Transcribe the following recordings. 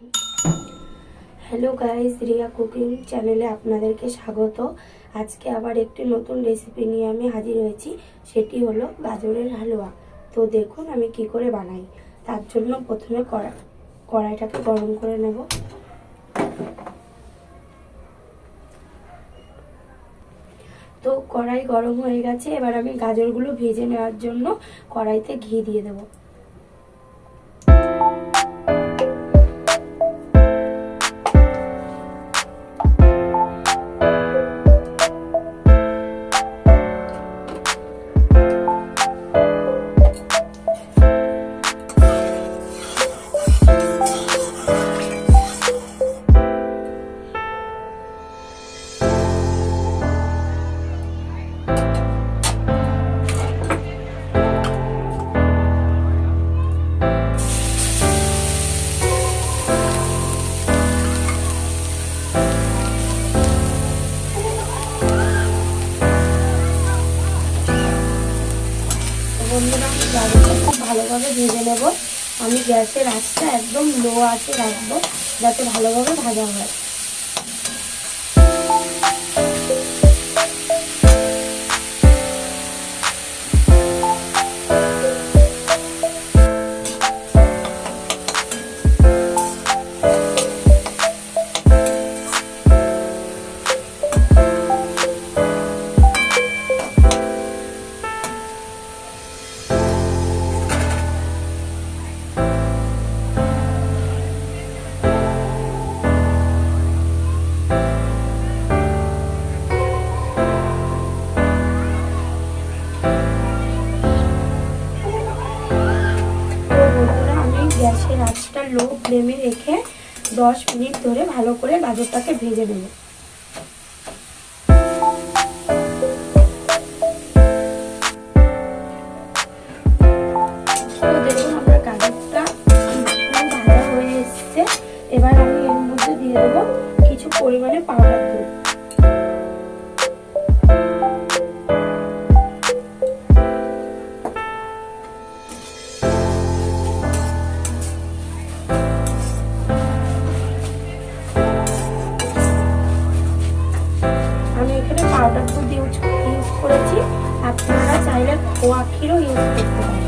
Hello guys, रिया cooking चैनेले आपनादेरके स्वागत। आज के आबार एकटी नतून रेसिपि निये आमि हाजिर हयेछि, सेटी हलो गाजरेर हालुआ। तो देखुन आमि कि करे बानाई। तार जोन्नो प्रथमे कड़ाइटाके गरम करे नेब। तो कड़ाई गरम हये गेछे, एबार आमि गाजरगुलो भेजे नेওয়ার জন্য कड़ाইते घी दिए देब। বন্ধুরা, আমি গাজরটা খুব ভালোভাবে ভেজে নেব। আমি গ্যাসের আঁচটা একদম লো আঁচে রাখবো যাতে ভালোভাবে ভাজা হয়। গ্যাসের আঁচটা লো ফ্লেমে রেখে 10 মিনিট ধরে ভালো করে গাজরটাকে ভেজে নেব। তো দেখুন আমার গাজরটা ভাজা হয়ে এসেছে। এবার আমি এর মধ্যে দিয়ে দেব কিছু পরিমাণে পাউডার দুধ। আমি এখানে পাউডার দুধ ইউজ করেছি, আপনারা চাইলে খোয়া ক্ষীরও ইউজ করতে পারেন।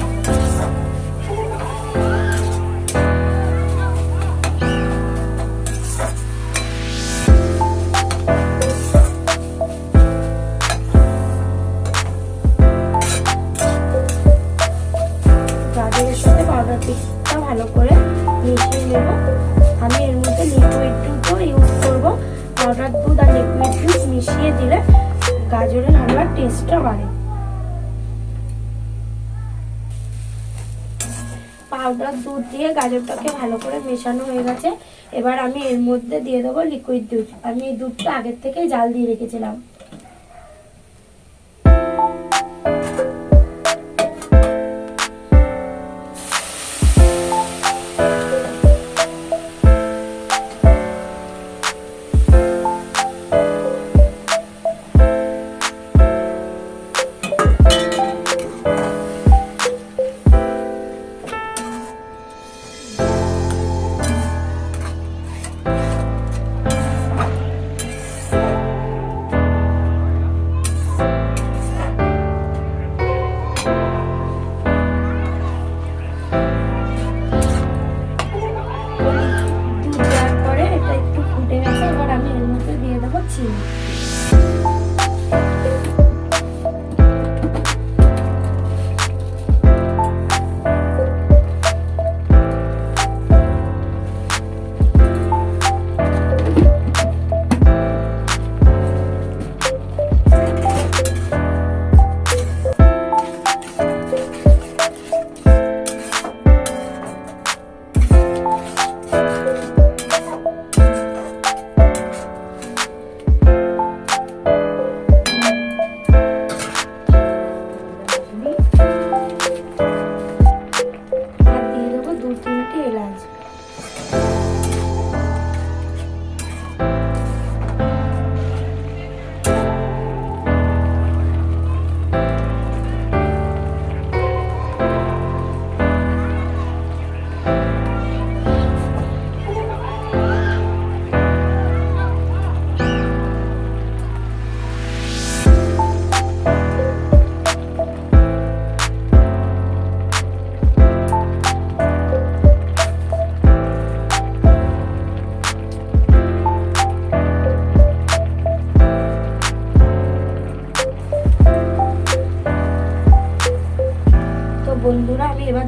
গাজরের সাথে পাউডার দুধটা ভালো করে মিশিয়ে নেব। আমি এর মধ্যে লিকুইড দুধও ইউজ করব। পাউডার দুধ আর লিকুইড দুধ মিশিয়ে দিলে গাজরের হালুয়ার টেস্টটা বাড়ে। পাউডার দুধ দিয়ে গাজরটাকে ভালো করে মেশানো হয়ে গেছে। এবার আমি এর মধ্যে দিয়ে দেবো লিকুইড দুধ। আমি এই দুধটা আগের থেকে জাল দিয়ে রেখেছিলাম।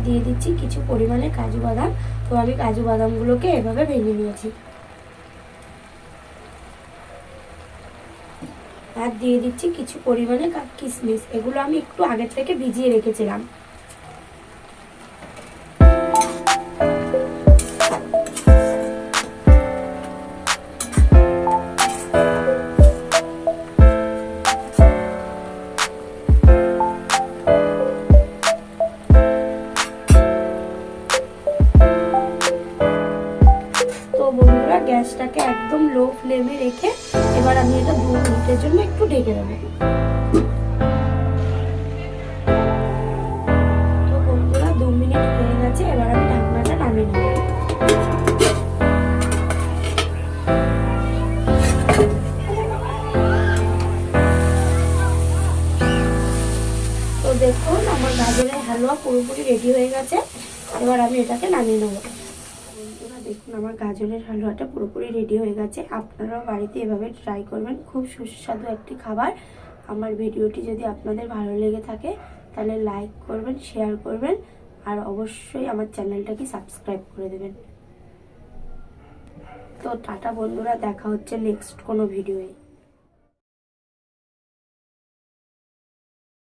দিয়ে দিচ্ছি কিছু পরিমাণে কাজু বাদাম। তো আমি কাজু বাদামগুলোকে এভাবে ভেঙে নিয়েছি। আর দিয়ে দিচ্ছি কিছু পরিমাণে কিশমিশ, এগুলো আমি একটু আগের থেকে ভিজিয়ে রেখেছিলাম। তো বন্ধুরা, গ্যাসটাকে একদম লো ফ্লেমে রেখে এবার আমি এটা 2 মিনিটের জন্য একটু ঢেকে দেবো। তো বন্ধুরা, 2 মিনিট হয়ে গেছে, এবার আমি ঢাকনাটা নামিয়ে নেব। তো দেখুন, আমার গাজরের হালুয়া পুরোপুরি রেডি হয়ে গেছে। এবার আমি এটাকে নামিয়ে নেব। বন্ধুরা দেখুন, আমার গাজরের হালুয়াটা পুরোপুরি রেডি হয়ে গেছে। আপনারাও বাড়িতে এভাবে ট্রাই করবেন, খুব সুস্বাদু একটি খাবার। আমার ভিডিওটি যদি আপনাদের ভালো লেগে থাকে তাহলে লাইক করবেন, শেয়ার করবেন, আর অবশ্যই আমার চ্যানেলটাকে সাবস্ক্রাইব করে দেবেন। তো টাটা বন্ধুরা, দেখা হচ্ছে নেক্সট কোনো ভিডিওয়ে।